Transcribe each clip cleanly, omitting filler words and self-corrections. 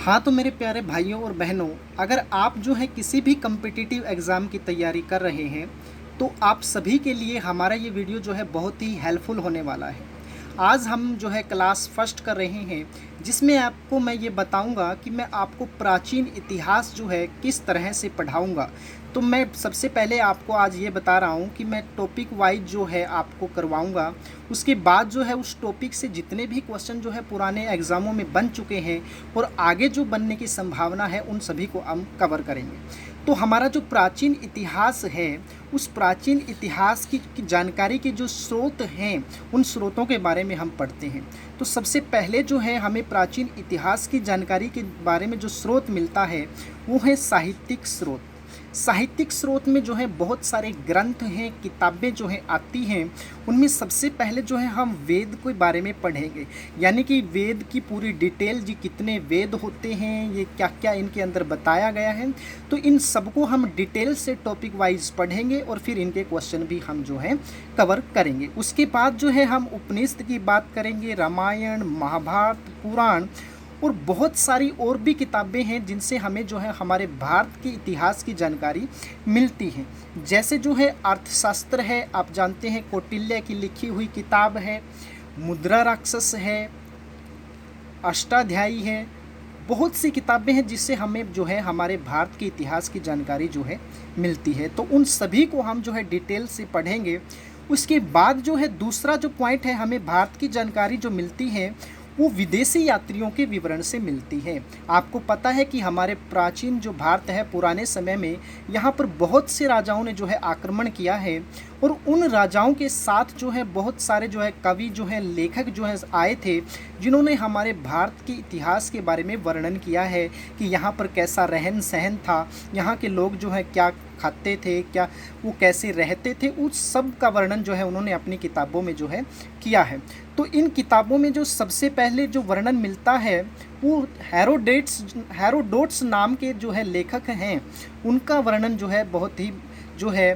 हाँ, तो मेरे प्यारे भाइयों और बहनों, अगर आप जो है किसी भी कॉम्पिटिटिव एग्ज़ाम की तैयारी कर रहे हैं, तो आप सभी के लिए हमारा ये वीडियो जो है बहुत ही हेल्पफुल होने वाला है। आज हम जो है क्लास फर्स्ट कर रहे हैं, जिसमें आपको मैं ये बताऊंगा कि मैं आपको प्राचीन इतिहास जो है किस तरह से पढ़ाऊंगा। तो मैं सबसे पहले आपको आज ये बता रहा हूँ कि मैं टॉपिक वाइज जो है आपको करवाऊंगा। उसके बाद जो है उस टॉपिक से जितने भी क्वेश्चन जो है पुराने एग्ज़ामों में बन चुके हैं और आगे जो बनने की संभावना है, उन सभी को हम कवर करेंगे। तो हमारा जो प्राचीन इतिहास है, उस प्राचीन इतिहास की जानकारी के जो स्रोत हैं, उन स्रोतों के बारे में हम पढ़ते हैं। तो सबसे पहले जो है हमें प्राचीन इतिहास की जानकारी के बारे में जो स्रोत मिलता है, वो है साहित्यिक स्रोत। साहित्यिक स्रोत में जो है बहुत सारे ग्रंथ हैं, किताबें जो हैं आती हैं। उनमें सबसे पहले जो है हम वेद के बारे में पढ़ेंगे, यानी कि वेद की पूरी डिटेल, जी कितने वेद होते हैं, ये क्या क्या इनके अंदर बताया गया है। तो इन सबको हम डिटेल से टॉपिक वाइज पढ़ेंगे और फिर इनके क्वेश्चन भी हम जो है कवर करेंगे। उसके बाद जो है हम उपनिषद की बात करेंगे, रामायण, महाभारत, पुराण और बहुत सारी और भी किताबें हैं जिनसे हमें जो है हमारे भारत के इतिहास की जानकारी मिलती है। जैसे जो है अर्थशास्त्र है, आप जानते हैं कौटिल्य की लिखी हुई किताब है, मुद्रा राक्षस है, अष्टाध्यायी है। बहुत सी किताबें हैं जिससे हमें जो है हमारे भारत के इतिहास की जानकारी जो है मिलती है। तो उन सभी को हम जो है डिटेल से पढ़ेंगे। उसके बाद जो है दूसरा जो पॉइंट है, हमें भारत की जानकारी जो मिलती है वो विदेशी यात्रियों के विवरण से मिलती है। आपको पता है कि हमारे प्राचीन जो भारत है, पुराने समय में यहाँ पर बहुत से राजाओं ने जो है आक्रमण किया है और उन राजाओं के साथ जो है बहुत सारे जो है कवि जो है, लेखक जो है आए थे, जिन्होंने हमारे भारत के इतिहास के बारे में वर्णन किया है कि यहाँ पर कैसा रहन सहन था, यहाँ के लोग जो है क्या खाते थे, क्या वो कैसे रहते थे, उस सब का वर्णन जो है उन्होंने अपनी किताबों में जो है किया है। तो इन किताबों में जो सबसे पहले जो वर्णन मिलता है, वो हेरोडोट्स नाम के जो है लेखक हैं, उनका वर्णन जो है बहुत ही जो है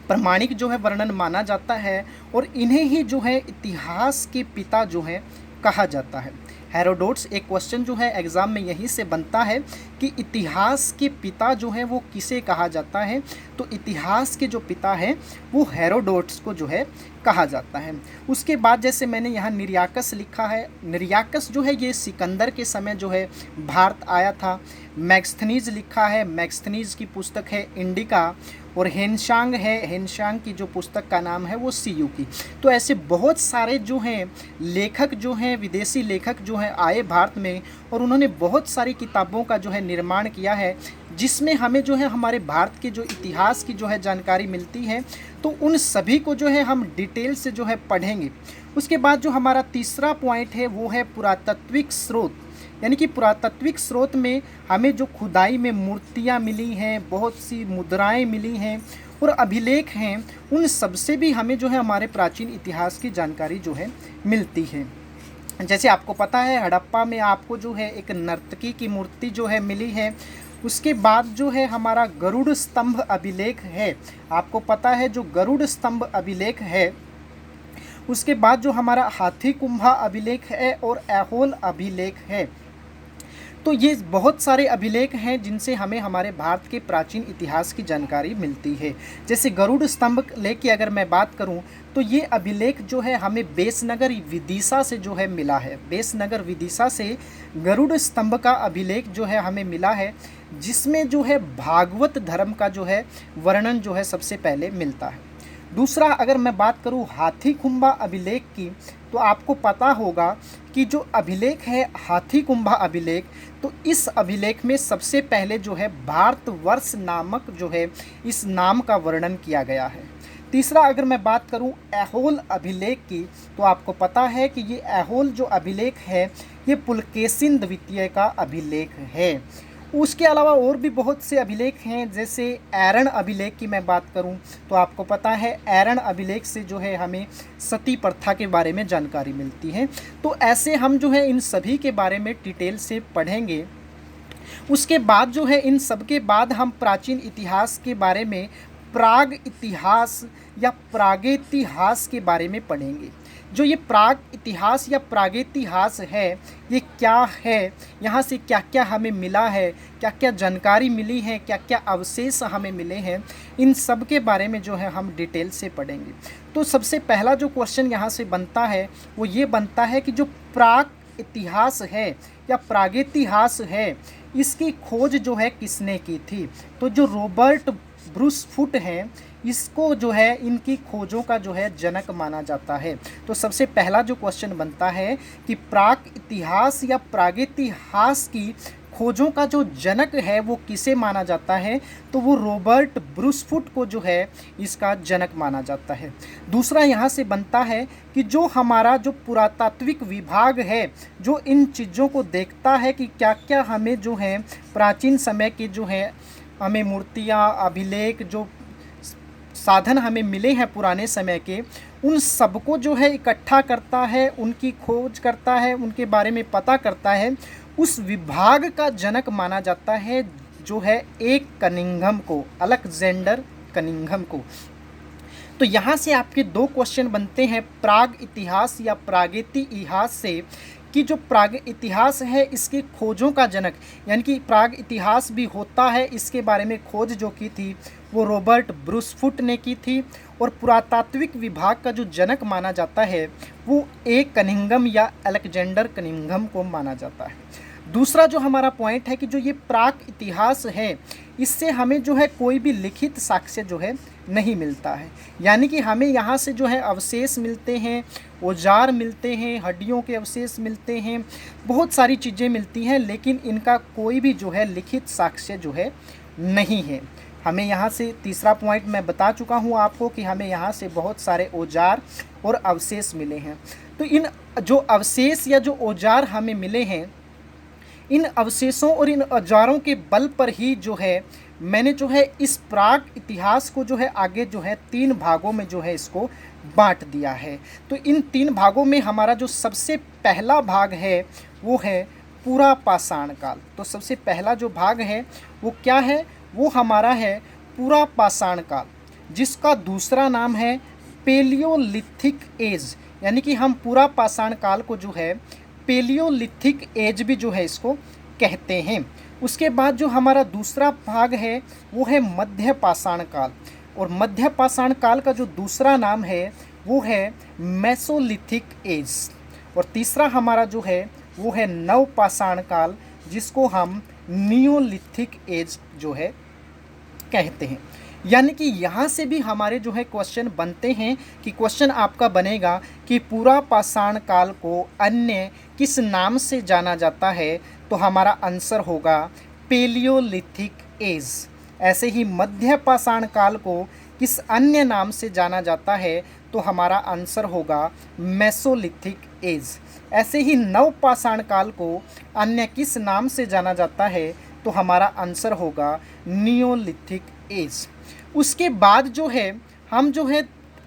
प्रमाणिक जो है वर्णन माना जाता है और इन्हें ही जो है इतिहास के पिता जो है कहा जाता है। हेरोडोट्स, एक क्वेश्चन जो है एग्ज़ाम में यहीं से बनता है कि इतिहास के पिता जो है वो किसे कहा जाता है। तो इतिहास के जो पिता हैं वो हेरोडोट्स को जो है कहा जाता है। उसके बाद जैसे मैंने यहाँ निरियाकस लिखा है, निरियाकस जो है ये सिकंदर के समय जो है भारत आया था। मैग्स्थनीज लिखा है, मैग्स्थनीज की पुस्तक है इंडिका। और हेनशांग है, हेनशांग की जो पुस्तक का नाम है वो सीयू की। तो ऐसे बहुत सारे जो हैं लेखक जो हैं, विदेशी लेखक जो हैं आए भारत में और उन्होंने बहुत सारी किताबों का जो है निर्माण किया है, जिसमें हमें जो है हमारे भारत के जो इतिहास की जो है जानकारी मिलती है। तो उन सभी को जो है हम डिटेल से जो है पढ़ेंगे। उसके बाद जो हमारा तीसरा पॉइंट है वो है पुरातात्विक स्रोत, यानी कि पुरातात्विक स्रोत में हमें जो खुदाई में मूर्तियाँ मिली हैं, बहुत सी मुद्राएं मिली हैं और अभिलेख हैं, उन सब से भी हमें जो है हमारे प्राचीन इतिहास की जानकारी जो है मिलती है। जैसे आपको पता है हड़प्पा में आपको जो है एक नर्तकी की मूर्ति जो है मिली है। उसके बाद जो है हमारा गरुड़ स्तंभ अभिलेख है, आपको पता है जो गरुड़ स्तंभ अभिलेख है। उसके बाद जो हमारा हाथी कुंभा अभिलेख है और ऐहोल अभिलेख है। तो ये बहुत सारे अभिलेख हैं जिनसे हमें हमारे भारत के प्राचीन इतिहास की जानकारी मिलती है। जैसे गरुड़ स्तंभ लेख की अगर मैं बात करूं, तो ये अभिलेख जो है हमें बेसनगर विदिशा से जो है मिला है। बेसनगर विदिशा से गरुड़ स्तंभ का अभिलेख जो है हमें मिला है, जिसमें जो है भागवत धर्म का जो है वर्णन जो है सबसे पहले मिलता है। दूसरा अगर मैं बात करूं हाथी कुंभा अभिलेख की, तो आपको पता होगा कि जो अभिलेख है हाथी कुंभा अभिलेख, तो इस अभिलेख में सबसे पहले जो है भारतवर्ष नामक जो है इस नाम का वर्णन किया गया है। तीसरा अगर मैं बात करूं ऐहोल अभिलेख की, तो आपको पता है कि ये ऐहोल जो अभिलेख है ये पुलकेशिन द्वितीय का अभिलेख है। उसके अलावा और भी बहुत से अभिलेख हैं, जैसे ऐरण अभिलेख की मैं बात करूं, तो आपको पता है ऐरण अभिलेख से जो है हमें सती प्रथा के बारे में जानकारी मिलती है। तो ऐसे हम जो है इन सभी के बारे में डिटेल से पढ़ेंगे। उसके बाद जो है इन सब के बाद हम प्राचीन इतिहास के बारे में प्राग इतिहास या प्रागैतिहास के बारे में पढ़ेंगे। जो ये प्राग इतिहास या प्रागैतिहास है ये क्या है, यहाँ से क्या क्या हमें मिला है, क्या क्या जानकारी मिली है, क्या क्या अवशेष हमें मिले हैं, इन सब के बारे में जो है हम डिटेल से पढ़ेंगे। तो सबसे पहला जो क्वेश्चन यहाँ से बनता है वो ये बनता है कि जो प्राग इतिहास है या प्रागैतिहास है इसकी खोज जो है किसने की थी। तो जो रॉबर्ट ब्रूस फुट हैं इसको जो है इनकी खोजों का जो है जनक माना जाता है। तो सबसे पहला जो क्वेश्चन बनता है कि प्राग इतिहास या प्रागैतिहास की खोजों का जो जनक है वो किसे माना जाता है, तो वो रॉबर्ट ब्रूस फुट को जो है इसका जनक माना जाता है। दूसरा यहाँ से बनता है कि जो हमारा जो पुरातात्विक विभाग है जो इन चीज़ों को देखता है कि क्या क्या हमें जो है प्राचीन समय के जो है हमें मूर्तियाँ, अभिलेख, जो साधन हमें मिले हैं पुराने समय के, उन सबको जो है इकट्ठा करता है, उनकी खोज करता है, उनके बारे में पता करता है, उस विभाग का जनक माना जाता है जो है एक कनिंघम को, अलेक्जेंडर कनिंघम को। तो यहाँ से आपके दो क्वेश्चन बनते हैं प्राग इतिहास या प्रागैतिहास से कि जो प्राग इतिहास है इसकी खोजों का जनक, यानी कि प्राग इतिहास भी होता है, इसके बारे में खोज जो की थी वो रॉबर्ट ब्रूस फुट ने की थी, और पुरातात्विक विभाग का जो जनक माना जाता है वो एक कनिंघम या अलेक्जेंडर कनिंघम को माना जाता है। दूसरा जो हमारा पॉइंट है कि जो ये प्राग इतिहास है इससे हमें जो है कोई भी लिखित साक्ष्य जो है नहीं मिलता है, यानी कि हमें यहाँ से जो है अवशेष मिलते हैं, औजार मिलते हैं, हड्डियों के अवशेष मिलते हैं, बहुत सारी चीज़ें मिलती हैं, लेकिन इनका कोई भी जो है लिखित साक्ष्य जो है नहीं है। हमें यहाँ से तीसरा पॉइंट मैं बता चुका हूँ आपको कि हमें यहाँ से बहुत सारे औजार और अवशेष मिले हैं। तो इन जो अवशेष या जो औजार हमें मिले हैं, इन अवशेषों और इन औजारों के बल पर ही जो है मैंने जो है इस प्राग इतिहास को जो है आगे जो है 3 भागों में जो है इसको बांट दिया है। तो इन 3 भागों में हमारा जो सबसे पहला भाग है वो है पूरा पाषाण काल। तो सबसे पहला जो भाग है वो क्या है, वो हमारा है पूरा पाषाण काल, जिसका दूसरा नाम है पेलियोलिथिक एज, यानी कि हम पूरा पाषाण काल को जो है पेलियोलिथिक एज भी जो है इसको कहते हैं। उसके बाद जो हमारा दूसरा भाग है वो है मध्य पाषाण काल, और मध्य पाषाण काल का जो दूसरा नाम है वो है मेसोलिथिक एज, और तीसरा हमारा जो है वो है नव पाषाण काल, जिसको हम नियोलिथिक एज जो है कहते हैं। यानी कि यहाँ से भी हमारे जो है क्वेश्चन बनते हैं कि क्वेश्चन आपका बनेगा कि पूरा पाषाण काल को अन्य किस नाम से जाना जाता है, तो हमारा आंसर होगा पेलियोलिथिक एज। ऐसे ही मध्य पाषाण काल को किस अन्य नाम से जाना जाता है, तो हमारा आंसर होगा मेसोलिथिक एज। ऐसे ही नव पाषाण काल को अन्य किस नाम से जाना जाता है, तो हमारा आंसर होगा नियोलिथिक एज। उसके बाद जो है हम जो है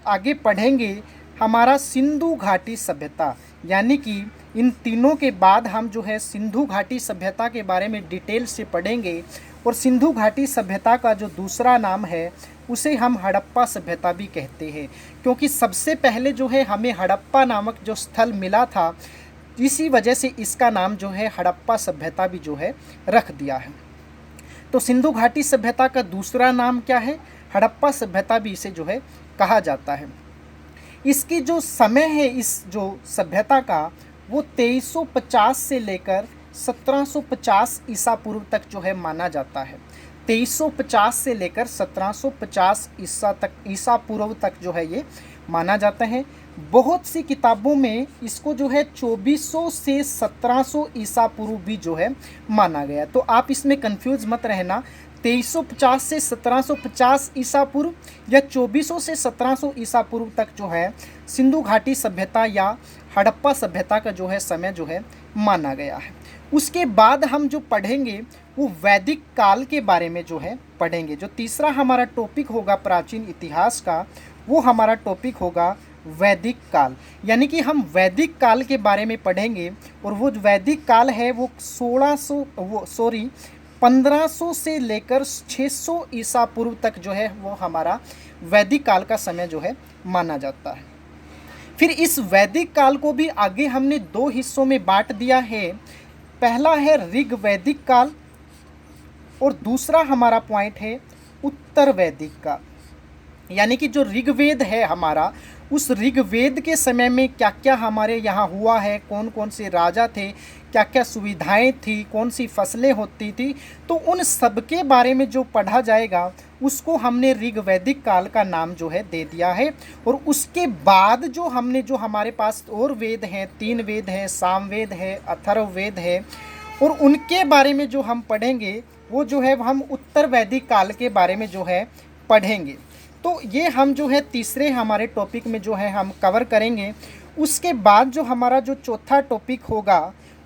आगे पढ़ेंगे हमारा सिंधु घाटी सभ्यता, यानी कि इन तीनों के बाद हम जो है सिंधु घाटी सभ्यता के बारे में डिटेल से पढ़ेंगे। और सिंधु घाटी सभ्यता का जो दूसरा नाम है उसे हम हड़प्पा सभ्यता भी कहते हैं, क्योंकि सबसे पहले जो है हमें हड़प्पा नामक जो स्थल मिला था, इसी वजह से इसका नाम जो है हड़प्पा सभ्यता भी जो है रख दिया है। तो सिंधु घाटी सभ्यता का दूसरा नाम क्या है, हड़प्पा सभ्यता भी इसे जो है कहा जाता है। इसकी जो समय है इस जो सभ्यता का वो 2350 से लेकर 1750 ईसा पूर्व तक जो है माना जाता है। 2350 से लेकर 1750 ईसा पूर्व तक जो है ये माना जाता है। बहुत सी किताबों में इसको जो है 2400 से 1700 ईसा पूर्व भी जो है माना गया। तो आप इसमें कंफ्यूज मत रहना, 2350 से 1750 ईसा पूर्व या 2400 से 1700 ईसा पूर्व तक जो है सिंधु घाटी सभ्यता या हड़प्पा सभ्यता का जो है समय जो है माना गया है। उसके बाद हम जो पढ़ेंगे वो वैदिक काल के बारे में जो है पढ़ेंगे। जो तीसरा हमारा टॉपिक होगा प्राचीन इतिहास का, वो हमारा टॉपिक होगा वैदिक काल, यानी कि हम वैदिक काल के बारे में पढ़ेंगे। और वो वैदिक काल है वो 1500 से लेकर 600 ईसा पूर्व तक जो है वो हमारा वैदिक काल का समय जो है माना जाता है। फिर इस वैदिक काल को भी आगे हमने दो हिस्सों में बांट दिया है। पहला है ऋग वैदिक काल और दूसरा हमारा पॉइंट है उत्तर वैदिक काल। यानी कि जो ऋग्वेद है हमारा, उस ऋग्वेद के समय में क्या क्या हमारे यहाँ हुआ है, कौन कौन से राजा थे, क्या क्या सुविधाएं थी, कौन सी फसलें होती थी, तो उन सब के बारे में जो पढ़ा जाएगा उसको हमने ऋग्वैदिक काल का नाम जो है दे दिया है। और उसके बाद जो हमने जो हमारे पास और वेद हैं, 3 वेद हैं, सामवेद है, अथर्ववेद है, और उनके बारे में जो हम पढ़ेंगे वो जो है हम उत्तर वैदिक काल के बारे में जो है पढ़ेंगे। तो ये हम जो है तीसरे हमारे टॉपिक में जो है हम कवर करेंगे। उसके बाद जो हमारा जो चौथा टॉपिक होगा,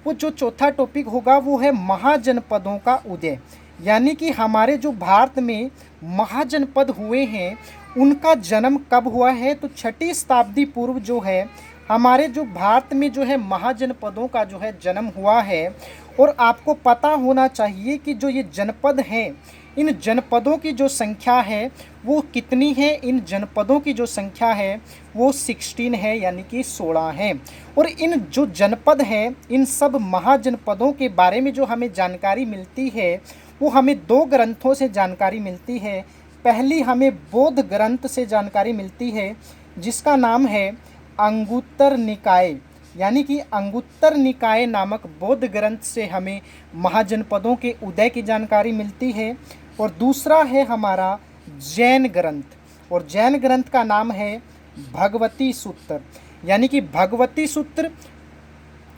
वो जो चौथा टॉपिक होगा वो है महाजनपदों का उदय। यानी कि हमारे जो भारत में महाजनपद हुए हैं उनका जन्म कब हुआ है, तो 6ठी शताब्दी पूर्व जो है हमारे जो भारत में जो है महाजनपदों का जो है जन्म हुआ है। और आपको पता होना चाहिए कि जो ये जनपद हैं, इन जनपदों की जो संख्या है वो कितनी है। इन जनपदों की जो संख्या है वो 16 है, यानी कि 16 है। और इन जो जनपद हैं, इन सब महाजनपदों के बारे में जो हमें जानकारी मिलती है वो हमें 2 ग्रंथों से जानकारी मिलती है। पहली हमें बौद्ध ग्रंथ से जानकारी मिलती है जिसका नाम है अंगुत्तर निकाय। यानी कि अंगुत्तर निकाय नामक बौद्ध ग्रंथ से हमें महाजनपदों के उदय की जानकारी मिलती है। और दूसरा है हमारा जैन ग्रंथ, और जैन ग्रंथ का नाम है भगवती सूत्र। यानी कि भगवती सूत्र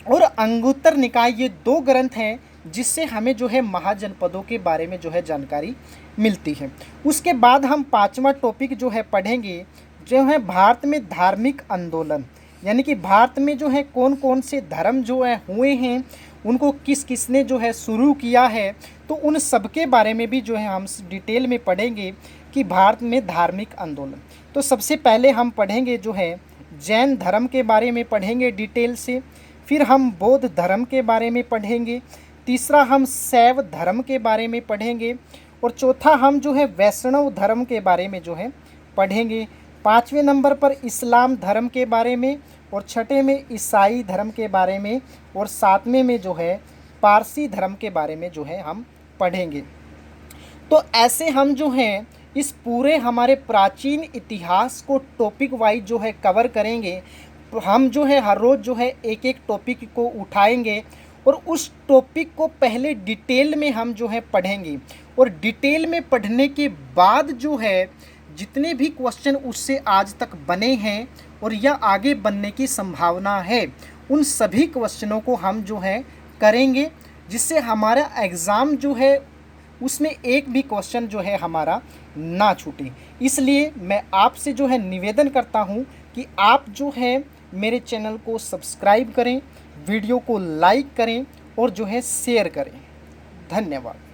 और अंगुत्तर निकाय ये 2 ग्रंथ हैं जिससे हमें जो है महाजनपदों के बारे में जो है जानकारी मिलती है। उसके बाद हम 5वां टॉपिक जो है पढ़ेंगे, जो है भारत में धार्मिक आंदोलन। यानी कि भारत में जो है कौन कौन से धर्म जो है हुए हैं, उनको किस किसने जो है शुरू किया है, तो उन सब के बारे में भी जो है हम डिटेल में पढ़ेंगे कि भारत में धार्मिक आंदोलन। तो सबसे पहले हम पढ़ेंगे जो है जैन धर्म के बारे में पढ़ेंगे डिटेल से, फिर हम बौद्ध धर्म के बारे में पढ़ेंगे, तीसरा हम शैव धर्म के बारे में पढ़ेंगे, और चौथा हम जो है वैष्णव धर्म के बारे में जो है पढ़ेंगे। 5वें नंबर पर इस्लाम धर्म के बारे में, और 6ठे में ईसाई धर्म के बारे में, और 7वें में जो है पारसी धर्म के बारे में जो है हम पढ़ेंगे। तो ऐसे हम जो हैं इस पूरे हमारे प्राचीन इतिहास को टॉपिक वाइज जो है कवर करेंगे। हम जो है हर रोज़ जो है एक एक टॉपिक को उठाएंगे और उस टॉपिक को पहले डिटेल में हम जो है पढ़ेंगे, और डिटेल में पढ़ने के बाद जो है जितने भी क्वेश्चन उससे आज तक बने हैं और या आगे बनने की संभावना है, उन सभी क्वेश्चनों को हम जो है करेंगे, जिससे हमारा एग्ज़ाम जो है उसमें एक भी क्वेश्चन जो है हमारा ना छूटे। इसलिए मैं आपसे जो है निवेदन करता हूँ कि आप जो है मेरे चैनल को सब्सक्राइब करें, वीडियो को लाइक करें और जो है शेयर करें। धन्यवाद।